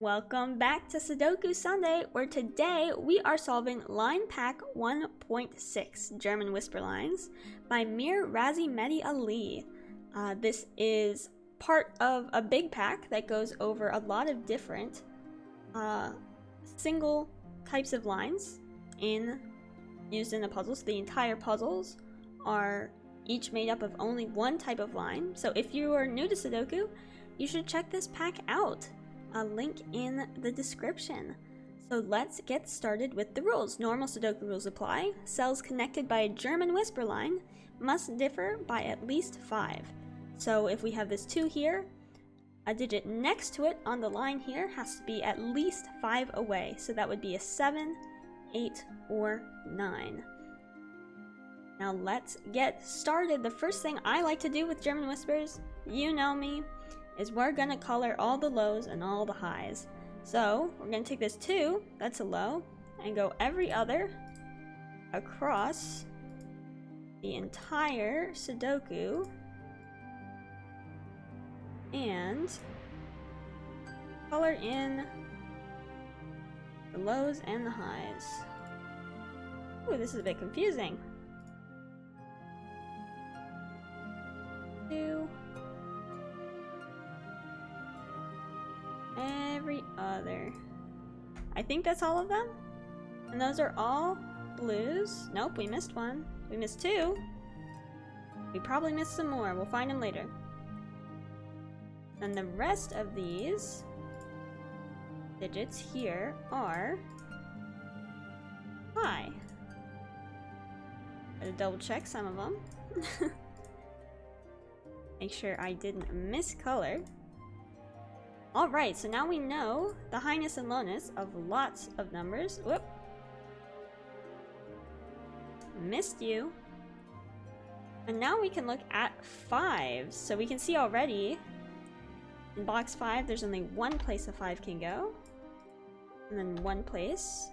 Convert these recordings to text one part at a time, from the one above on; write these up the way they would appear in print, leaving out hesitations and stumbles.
Welcome back to Sudoku Sunday, where today we are solving line pack 1.6, German Whisper Lines, by Mir Razi Mehdi Ali. This is part of a big pack that goes over a lot of different single types of lines used in the puzzles. The entire puzzles are each made up of only one type of line, so if you are new to Sudoku, you should check this pack out. A link in the description. So let's get started with the rules. Normal Sudoku rules apply. Cells connected by a German whisper line must differ by at least 5. So if we have this 2 here, a digit next to it on the line here has to be at least 5 away. So that would be a 7, 8, or 9. Now let's get started. The first thing I like to do with German whispers, you know me, is we're gonna color all the lows and all the highs. So we're gonna take this 2, that's a low, and go every other across the entire Sudoku and color in the lows and the highs. Ooh, this is a bit confusing. 2. Every other. I think that's all of them. And those are all blues. Nope, we missed one. We missed 2. We probably missed some more. We'll find them later. And the rest of these digits here are high. Gotta double check some of them. Make sure I didn't miscolor. Alright, so now we know the highness and lowness of lots of numbers. Whoop. Missed you. And now we can look at 5s. So we can see already in box 5 there's only one place a 5 can go. And then one place.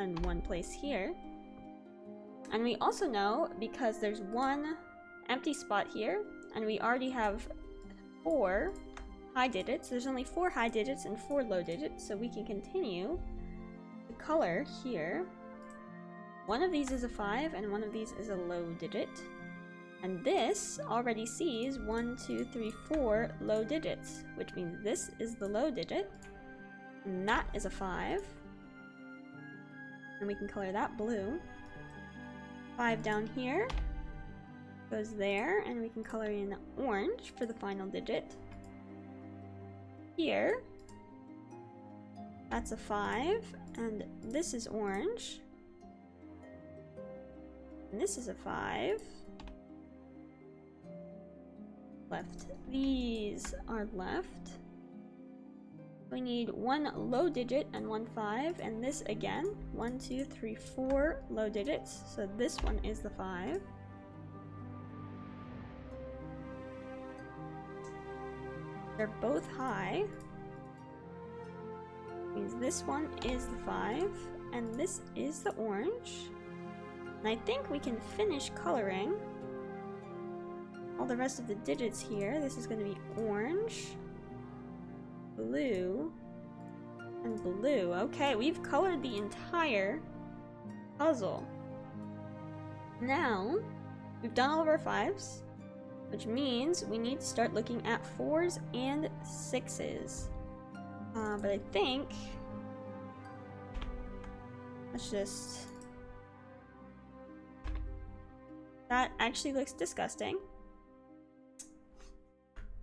And one place here. And we also know, because there's one empty spot here, and we already have 4 high digits. There's only 4 high digits and 4 low digits, so we can continue to color here. One of these is a 5 and one of these is a low digit. And this already sees 1, 2, 3, 4 low digits, which means this is the low digit. And that is a 5. And we can color that blue. 5 down here goes there, and we can color in orange for the final digit. Here, that's a 5, and this is orange, and this is a 5. Left. These are left. We need 1 low digit and 1 5, and this again, 1, 2, 3, 4 low digits, so this one is the 5. They're both high. Means this one is the 5 and this is the orange. And I think we can finish coloring all the rest of the digits here. This is going to be orange, blue, and blue. Okay, we've colored the entire puzzle. Now, we've done all of our 5s. Which means we need to start looking at 4s and 6s. But I think let's just... That actually looks disgusting.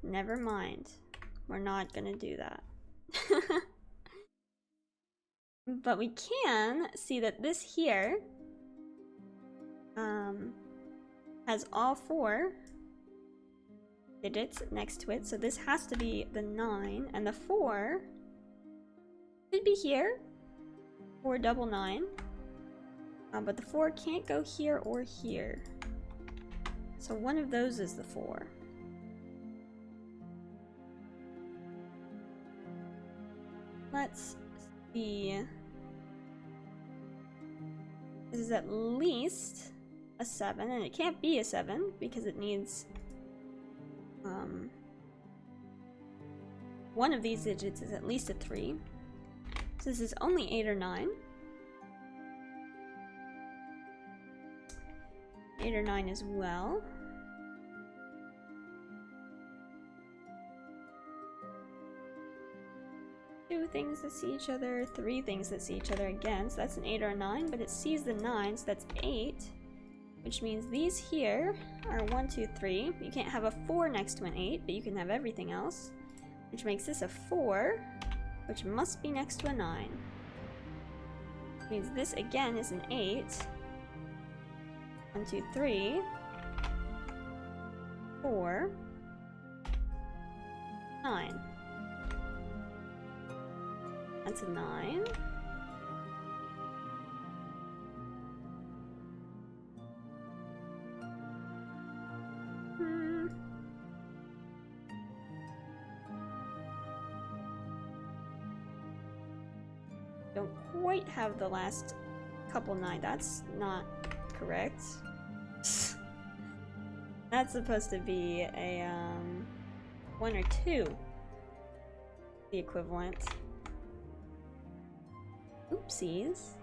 Never mind. We're not gonna do that. But we can see that this here has all 4 digits next to it, so this has to be the 9, and the 4 should be here, 499, but the 4 can't go here or here, so one of those is the 4. Let's see. This is at least a 7, and it can't be a 7 because it needs one of these digits is at least a 3. So this is only 8 or 9. 8 or 9 as well. Two things that see each other, 3 things that see each other again. So that's an 8 or a 9, but it sees the 9, so that's 8. Which means these here are 1, 2, 3. You can't have a 4 next to an 8, but you can have everything else. Which makes this a 4, which must be next to a 9. Which means this again is an 8. 1, 2, 3. 4. 9. That's a 9. Don't quite have the last couple 9. That's not correct. That's supposed to be a 1 or 2. The equivalent. Oopsies.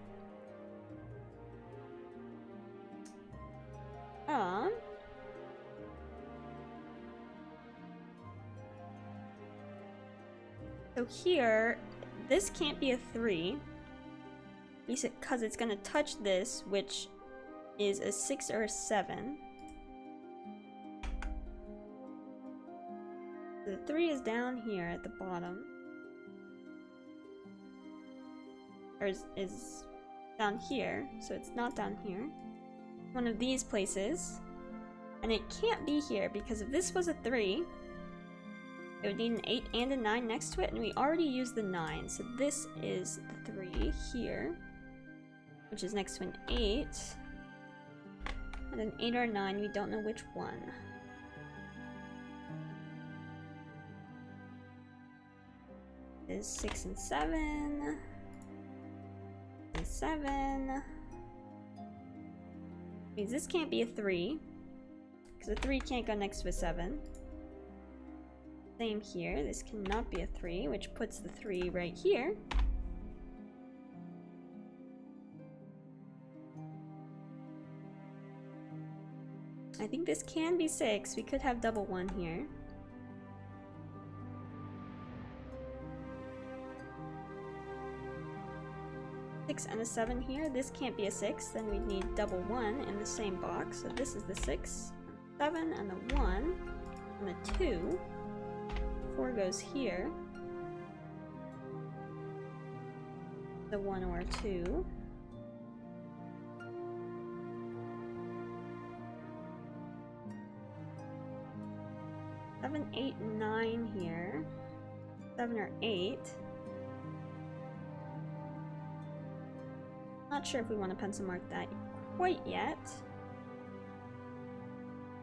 So here, this can't be a 3. Because it's gonna touch this, which is a 6 or a 7. The 3 is down here at the bottom. Or is down here, so it's not down here. One of these places. And it can't be here, because if this was a 3, it would need an 8 and a 9 next to it, and we already used the 9. So this is the 3 here, which is next to an 8. And an 8 or a 9, we don't know which one. It is 6 and 7. And 7. Means this can't be a 3, because a 3 can't go next to a 7. Same here, this cannot be a 3, which puts the 3 right here. I think this can be 6, we could have double 1 here. 6 and a 7 here, this can't be a 6, then we'd need double 1 in the same box. So this is the 6, 7, and the 1, and the 2. 4 goes here. The 1 or 2. Seven, 8, 9 here. 7 or 8. Not sure if we want to pencil mark that quite yet.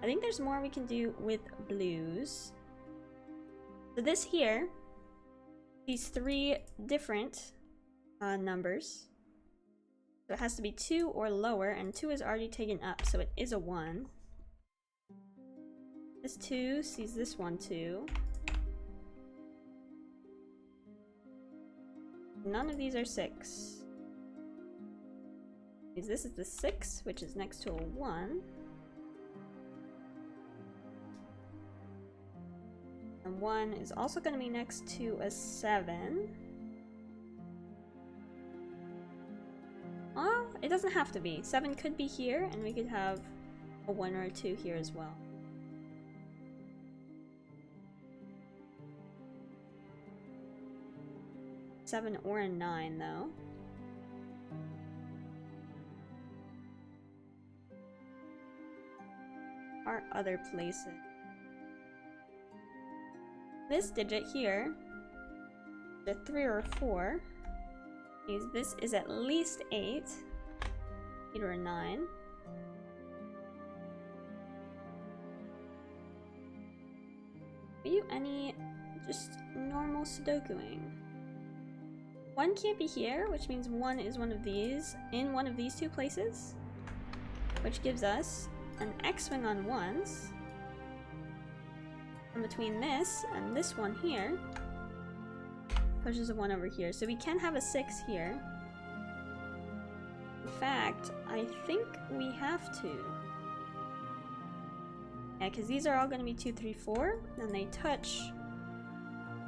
I think there's more we can do with blues. So this here, these 3 different numbers. So it has to be 2 or lower, and 2 is already taken up, so it is a 1. This 2 sees this 1 too. None of these are 6. This is the 6, which is next to a 1. And 1 is also going to be next to a 7. Oh, it doesn't have to be. 7 could be here, and we could have a 1 or a 2 here as well. Seven or a 9, though. Are other places. This digit here, the 3 or a 4, means this is at least 8. 8 or a 9. Are you any just normal Sudokuing? 1 can't be here, which means 1 is one of these, in one of these 2 places, which gives us an X-wing on 1s, and between this and this one here, pushes a 1 over here. So we can have a 6 here. In fact, I think we have to. Yeah, because these are all going to be 2, 3, 4. And they touch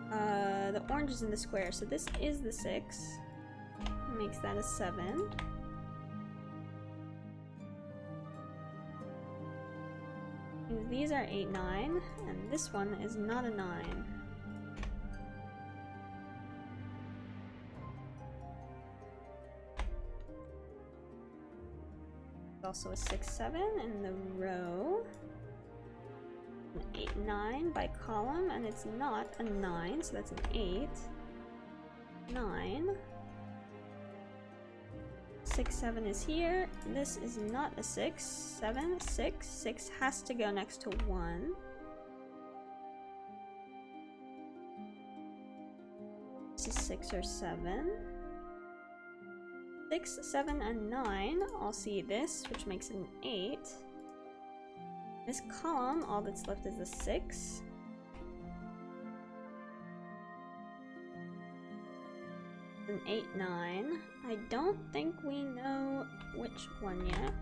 the oranges in the square. So this is the 6. Makes that a 7. And these are 8, 9. And this one is not a 9. Also a 6, 7 in the row. An 8, 9 by column, and it's not a 9, so that's an 8. 9. 6, 7 is here. This is not a 6. 7, 6. 6 has to go next to 1. This is 6 or 7. 6, 7, and 9 all see this, which makes it an 8. This column, all that's left is a 6. An 8, 9. I don't think we know which one yet.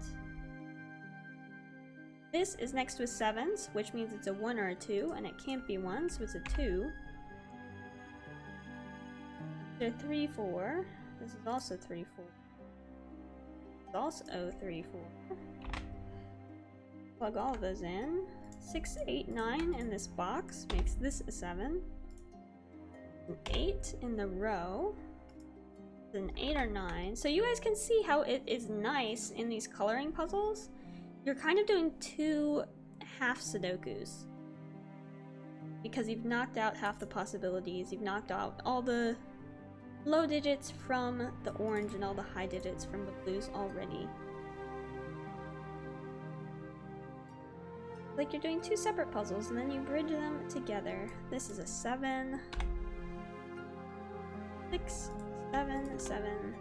This is next to a 7s, which means it's a 1 or a 2, and it can't be 1, so it's a 2. So 3, 4. This is also 3, 4. It's also 3, 4. Plug all of those in. 6, 8, 9 in this box makes this a 7. An 8 in the row. It's an 8 or 9. So you guys can see how it is nice in these coloring puzzles. You're kind of doing 2 half Sudokus. Because you've knocked out half the possibilities. You've knocked out all the low digits from the orange and all the high digits from the blues already. Like you're doing 2 separate puzzles and then you bridge them together. This is a 7, 6, 7, 7,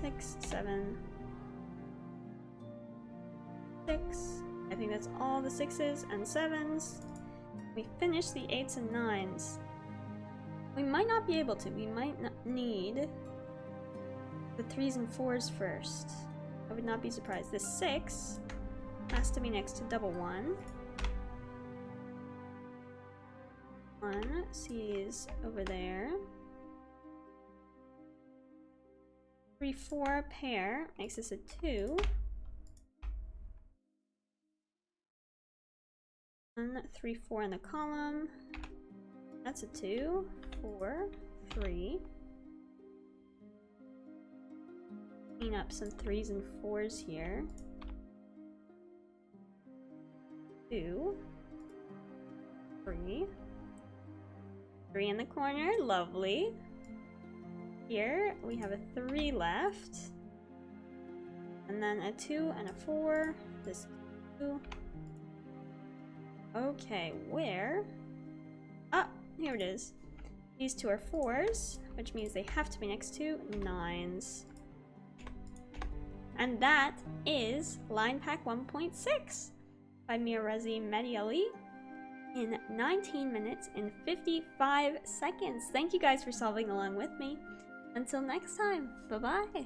6, 7, 6. I think that's all the 6s and 7s. We finished the 8s and 9s. We might not be able to. We might not need the 3s and 4s first. I would not be surprised. This 6 has to be next to double 1. 1 sees over there. 3, 4 pair makes this a 2. 1, 3, 4 in the column. That's a 2, 4, 3. Clean up some 3s and 4s here. 2, 3. 3 in the corner, lovely. Here we have a 3 left. And then a 2 and a 4. This 2. Okay, where? Ah, here it is. These 2 are 4s, which means they have to be next to 9s. And that is Line Pack 1.6 by Mirezi Mediali in 19 minutes and 55 seconds. Thank you guys for solving along with me. Until next time, bye-bye.